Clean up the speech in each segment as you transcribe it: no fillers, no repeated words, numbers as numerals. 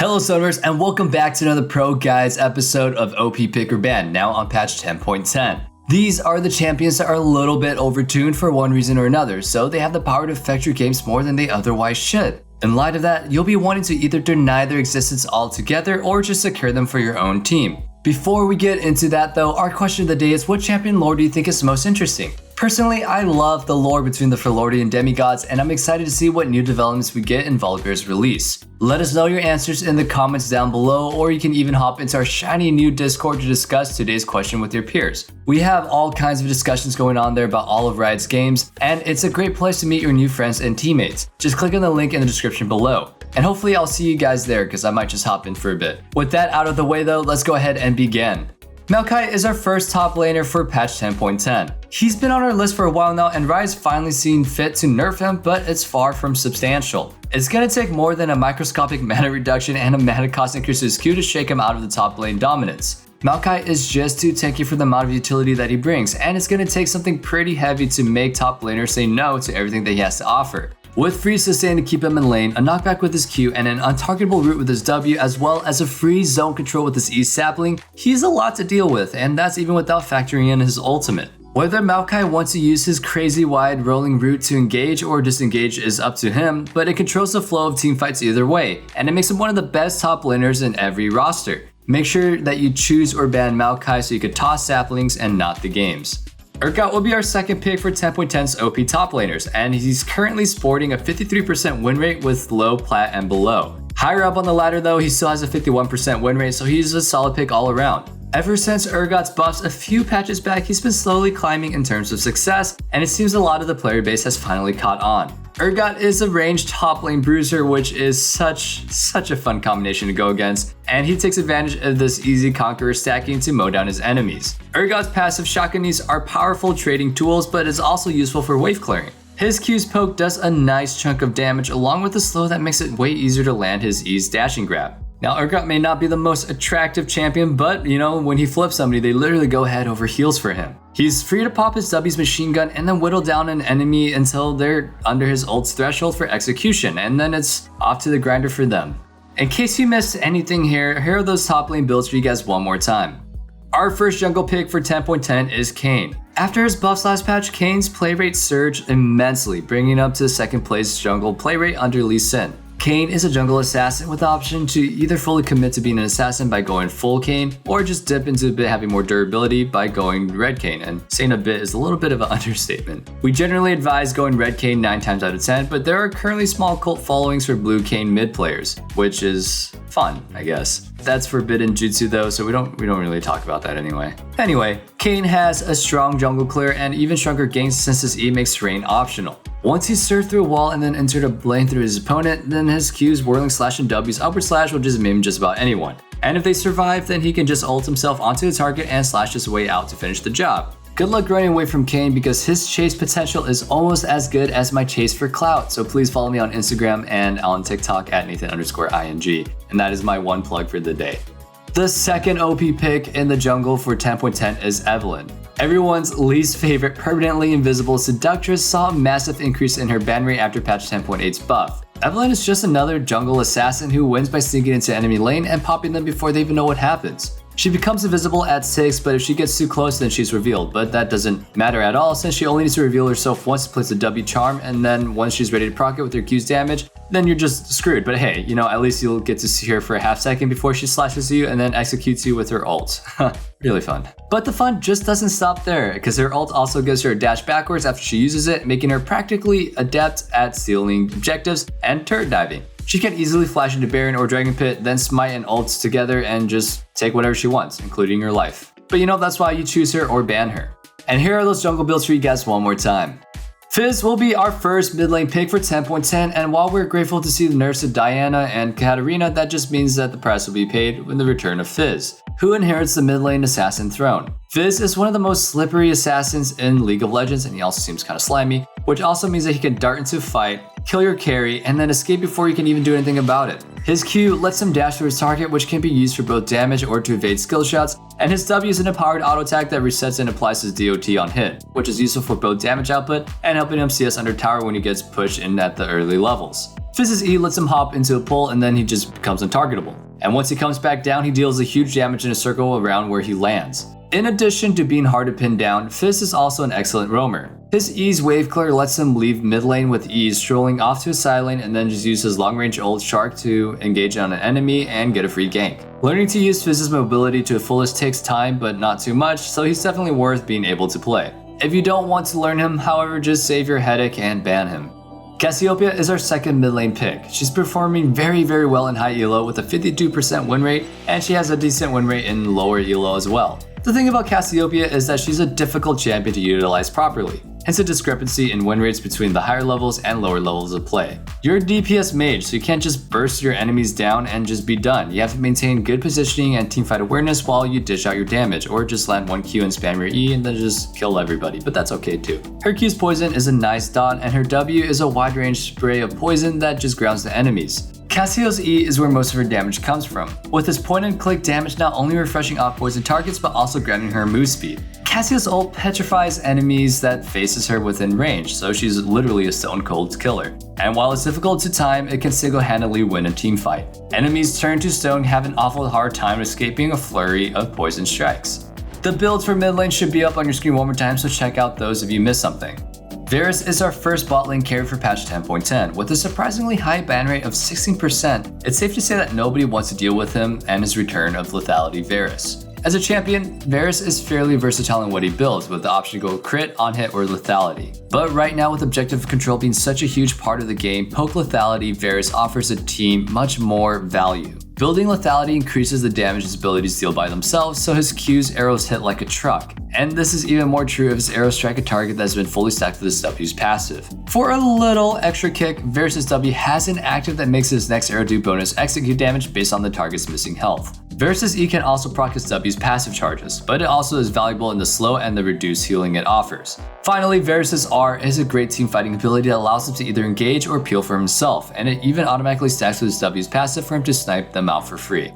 Hello Stoners, and welcome back to another Pro Guides episode of OP Pick or Ban, now on patch 10.10. These are the champions that are a little bit overtuned for one reason or another, so they have the power to affect your games more than they otherwise should. In light of that, you'll be wanting to either deny their existence altogether or just secure them for your own team. Before we get into that though, our question of the day is, what champion lore do you think is most interesting? Personally, I love the lore between the Felordi and demigods, and I'm excited to see what new developments we get in Volibear's release. Let us know your answers in the comments down below, or you can even hop into our shiny new Discord to discuss today's question with your peers. We have all kinds of discussions going on there about all of Riot's games, and it's a great place to meet your new friends and teammates. Just click on the link in the description below. And hopefully I'll see you guys there, because I might just hop in for a bit. With that out of the way though, let's go ahead and begin. Maokai is our first top laner for patch 10.10. He's been on our list for a while now, and Riot's finally seen fit to nerf him, but it's far from substantial. It's gonna take more than a microscopic mana reduction and a mana cost increase to his Q to shake him out of the top lane dominance. Maokai is just too tanky for the amount of utility that he brings, and it's gonna take something pretty heavy to make top laners say no to everything that he has to offer. With free sustain to keep him in lane, a knockback with his Q, and an untargetable root with his W, as well as a free zone control with his E sapling, he's a lot to deal with, and that's even without factoring in his ultimate. Whether Maokai wants to use his crazy wide rolling route to engage or disengage is up to him, but it controls the flow of teamfights either way, and it makes him one of the best top laners in every roster. Make sure that you choose or ban Maokai so you could toss saplings and not the games. Urgot will be our second pick for 10.10's OP top laners, and he's currently sporting a 53% win rate with low plat and below. Higher up on the ladder though, he still has a 51% win rate, so he's a solid pick all around. Ever since Urgot's buffs a few patches back, he's been slowly climbing in terms of success, and it seems a lot of the player base has finally caught on. Urgot is a ranged top lane bruiser, which is such a fun combination to go against, and he takes advantage of this easy conqueror stacking to mow down his enemies. Urgot's passive shotgunnies are powerful trading tools, but is also useful for wave clearing. His Q's poke does a nice chunk of damage along with a slow that makes it way easier to land his E's dashing grab. Now, Urgot may not be the most attractive champion, but when he flips somebody, they literally go head over heels for him. He's free to pop his W's machine gun and then whittle down an enemy until they're under his ult's threshold for execution, and then it's off to the grinder for them. In case you missed anything here are those top lane builds for you guys one more time. Our first jungle pick for 10.10 is Kayn. After his buffs last patch, Kayn's play rate surged immensely, bringing up to second place jungle play rate under Lee Sin. Kayn is a jungle assassin with the option to either fully commit to being an assassin by going full Kayn, or just dip into a bit having more durability by going red Kayn, and saying a bit is a little bit of an understatement. We generally advise going red Kayn 9 times out of 10, but there are currently small cult followings for blue Kayn mid players, which is fun, I guess. That's forbidden jutsu though, so we don't really talk about that anyway. Anyway, Kayn has a strong jungle clear and even stronger ganks since his E makes terrain optional. Once he's surfed through a wall and then entered a lane through his opponent, then his Q's whirling slash and W's upward slash will just meme just about anyone. And if they survive, then he can just ult himself onto the target and slash his way out to finish the job. Good luck running away from Kayn because his chase potential is almost as good as my chase for clout, so please follow me on Instagram and on TikTok at Nathan_ing, and that is my one plug for the day. The second OP pick in the jungle for 10.10 is Evelynn. Everyone's least favorite permanently invisible seductress saw a massive increase in her ban rate after patch 10.8's buff. Evelynn is just another jungle assassin who wins by sneaking into enemy lane and popping them before they even know what happens. She becomes invisible at 6, but if she gets too close then she's revealed, but that doesn't matter at all since she only needs to reveal herself once to place a W charm, and then once she's ready to proc it with her Q's damage, then you're just screwed. But hey, at least you'll get to see her for a half second before she slashes you and then executes you with her ult. Really fun. But the fun just doesn't stop there, because her ult also gives her a dash backwards after she uses it, making her practically adept at stealing objectives and turret diving. She can easily flash into Baron or Dragon Pit, then smite and ults together and just take whatever she wants, including your life. But that's why you choose her or ban her. And here are those jungle builds for you guys one more time. Fizz will be our first mid lane pick for 10.10, and while we're grateful to see the nerfs of Diana and Katarina, that just means that the price will be paid with the return of Fizz, who inherits the mid lane assassin throne. Fizz is one of the most slippery assassins in League of Legends, and he also seems kind of slimy, which also means that he can dart into a fight, kill your carry, and then escape before you can even do anything about it. His Q lets him dash through his target, which can be used for both damage or to evade skill shots, and his W is an empowered auto attack that resets and applies his DOT on hit, which is useful for both damage output and helping him CS under tower when he gets pushed in at the early levels. Fizz's E lets him hop into a pull and then he just becomes untargetable. And once he comes back down, he deals a huge damage in a circle around where he lands. In addition to being hard to pin down, Fizz is also an excellent roamer. His E's wave clear lets him leave mid lane with ease, strolling off to his side lane and then just use his long range ult Shark to engage on an enemy and get a free gank. Learning to use Fizz's mobility to the fullest takes time, but not too much, so he's definitely worth being able to play. If you don't want to learn him, however, just save your headache and ban him. Cassiopeia is our second mid lane pick. She's performing very well in high elo with a 52% win rate, and she has a decent win rate in lower elo as well. The thing about Cassiopeia is that she's a difficult champion to utilize properly, hence a discrepancy in win rates between the higher levels and lower levels of play. You're a DPS mage, so you can't just burst your enemies down and just be done. You have to maintain good positioning and teamfight awareness while you dish out your damage, or just land one Q and spam your E and then just kill everybody, but that's okay too. Her Q's poison is a nice dot, and her W is a wide range spray of poison that just grounds the enemies. Cassio's E is where most of her damage comes from, with his point and click damage not only refreshing off poison targets but also grounding her move speed. Cassio's ult petrifies enemies that faces her within range, so she's literally a stone cold killer. And while it's difficult to time, it can single-handedly win a team fight. Enemies turned to stone have an awful hard time escaping a flurry of poison strikes. The builds for mid lane should be up on your screen one more time, so check out those if you missed something. Varus is our first bot lane carry for patch 10.10. With a surprisingly high ban rate of 16%, it's safe to say that nobody wants to deal with him and his return of lethality Varus. As a champion, Varus is fairly versatile in what he builds, with the option to go crit, on hit, or lethality. But right now, with objective control being such a huge part of the game, poke lethality Varus offers a team much more value. Building lethality increases the damage his abilities deal by themselves, so his Q's arrows hit like a truck. And this is even more true if his arrows strike a target that's been fully stacked with his W's passive. For a little extra kick, Varus' W has an active that makes his next arrow do bonus execute damage based on the target's missing health. Varus' E can also proc his W's passive charges, but it also is valuable in the slow and the reduced healing it offers. Finally, Varus' R is a great team fighting ability that allows him to either engage or peel for himself, and it even automatically stacks with his W's passive for him to snipe them out for free.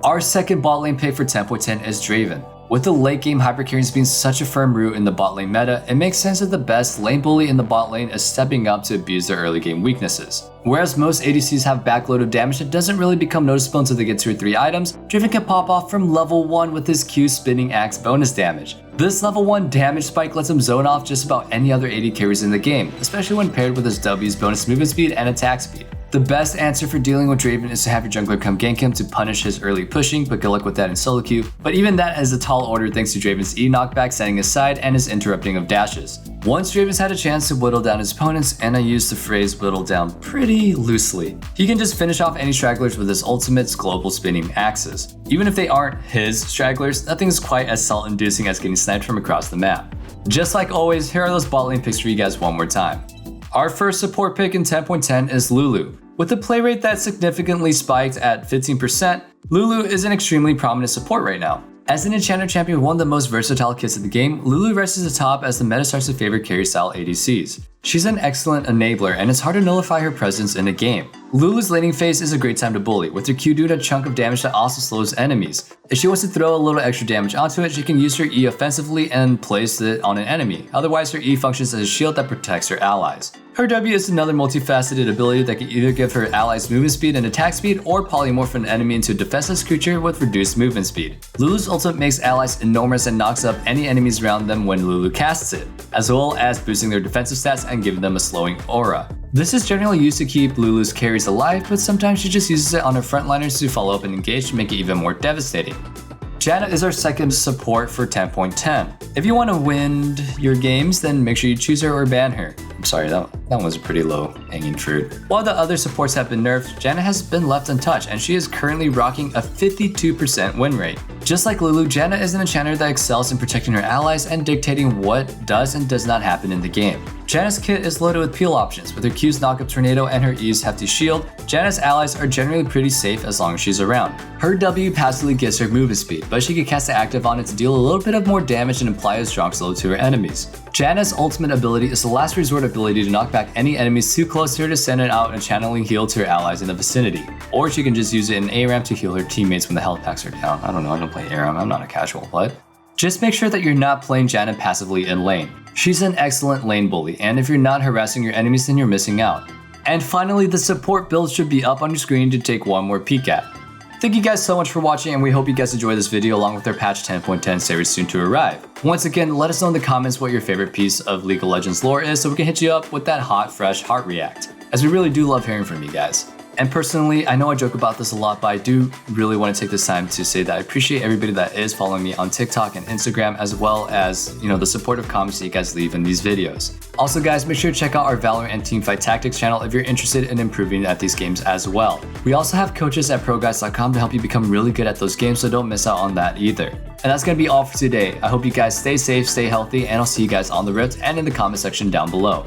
Our second bot lane pick for 10.10 is Draven. With the late game hypercarries being such a firm root in the bot lane meta, it makes sense that the best lane bully in the bot lane is stepping up to abuse their early game weaknesses. Whereas most ADCs have backload of damage that doesn't really become noticeable until they get 2 or 3 items, Draven can pop off from level 1 with his Q spinning axe bonus damage. This level 1 damage spike lets him zone off just about any other AD carries in the game, especially when paired with his W's bonus movement speed and attack speed. The best answer for dealing with Draven is to have your jungler come gank him to punish his early pushing, but good luck with that in solo queue. But even that is a tall order thanks to Draven's E knockback setting aside and his interrupting of dashes. Once Draven's had a chance to whittle down his opponents, and I use the phrase whittle down pretty loosely, he can just finish off any stragglers with his ultimate's global spinning axes. Even if they aren't his stragglers, nothing is quite as salt inducing as getting sniped from across the map. Just like always, here are those bot lane picks for you guys one more time. Our first support pick in 10.10 is Lulu. With a play rate that's significantly spiked at 15%, Lulu is an extremely prominent support right now. As an enchanter champion with one of the most versatile kits in the game, Lulu rises atop as the meta starts to favor carry style ADCs. She's an excellent enabler, and it's hard to nullify her presence in a game. Lulu's laning phase is a great time to bully, with her Q doing a chunk of damage that also slows enemies. If she wants to throw a little extra damage onto it, she can use her E offensively and place it on an enemy. Otherwise, her E functions as a shield that protects her allies. Her W is another multifaceted ability that can either give her allies movement speed and attack speed, or polymorph an enemy into a defenseless creature with reduced movement speed. Lulu's ultimate makes allies enormous and knocks up any enemies around them when Lulu casts it, as well as boosting their defensive stats and giving them a slowing aura. This is generally used to keep Lulu's carries alive, but sometimes she just uses it on her frontliners to follow up and engage to make it even more devastating. Janna is our second support for 10.10. If you want to win your games, then make sure you choose her or ban her. I'm sorry, that one was a pretty low hanging fruit. While the other supports have been nerfed, Janna has been left untouched, and she is currently rocking a 52% win rate. Just like Lulu, Janna is an enchanter that excels in protecting her allies and dictating what does and does not happen in the game. Janna's kit is loaded with peel options. With her Q's knockup tornado and her E's hefty shield, Janna's allies are generally pretty safe as long as she's around. Her W passively gives her movement speed, but she can cast the active on it to deal a little bit of more damage and apply a strong slow to her enemies. Janna's ultimate ability is the last resort ability to knock back any enemies too close to her to send it out and channeling heal to her allies in the vicinity. Or she can just use it in ARAM to heal her teammates when the health packs are down. I don't know, I don't play ARAM, I'm not a casual, but just make sure that you're not playing Janna passively in lane. She's an excellent lane bully, and if you're not harassing your enemies, then you're missing out. And finally, the support build should be up on your screen to take one more peek at. Thank you guys so much for watching, and we hope you guys enjoy this video along with our patch 10.10 series soon to arrive. Once again, let us know in the comments what your favorite piece of League of Legends lore is so we can hit you up with that hot, fresh heart react, as we really do love hearing from you guys. And personally, I know I joke about this a lot, but I do really want to take this time to say that I appreciate everybody that is following me on TikTok and Instagram, as well as, the supportive comments that you guys leave in these videos. Also guys, make sure to check out our Valorant and Teamfight Tactics channel if you're interested in improving at these games as well. We also have coaches at ProGuides.com to help you become really good at those games, so don't miss out on that either. And that's going to be all for today. I hope you guys stay safe, stay healthy, and I'll see you guys on the rift and in the comment section down below.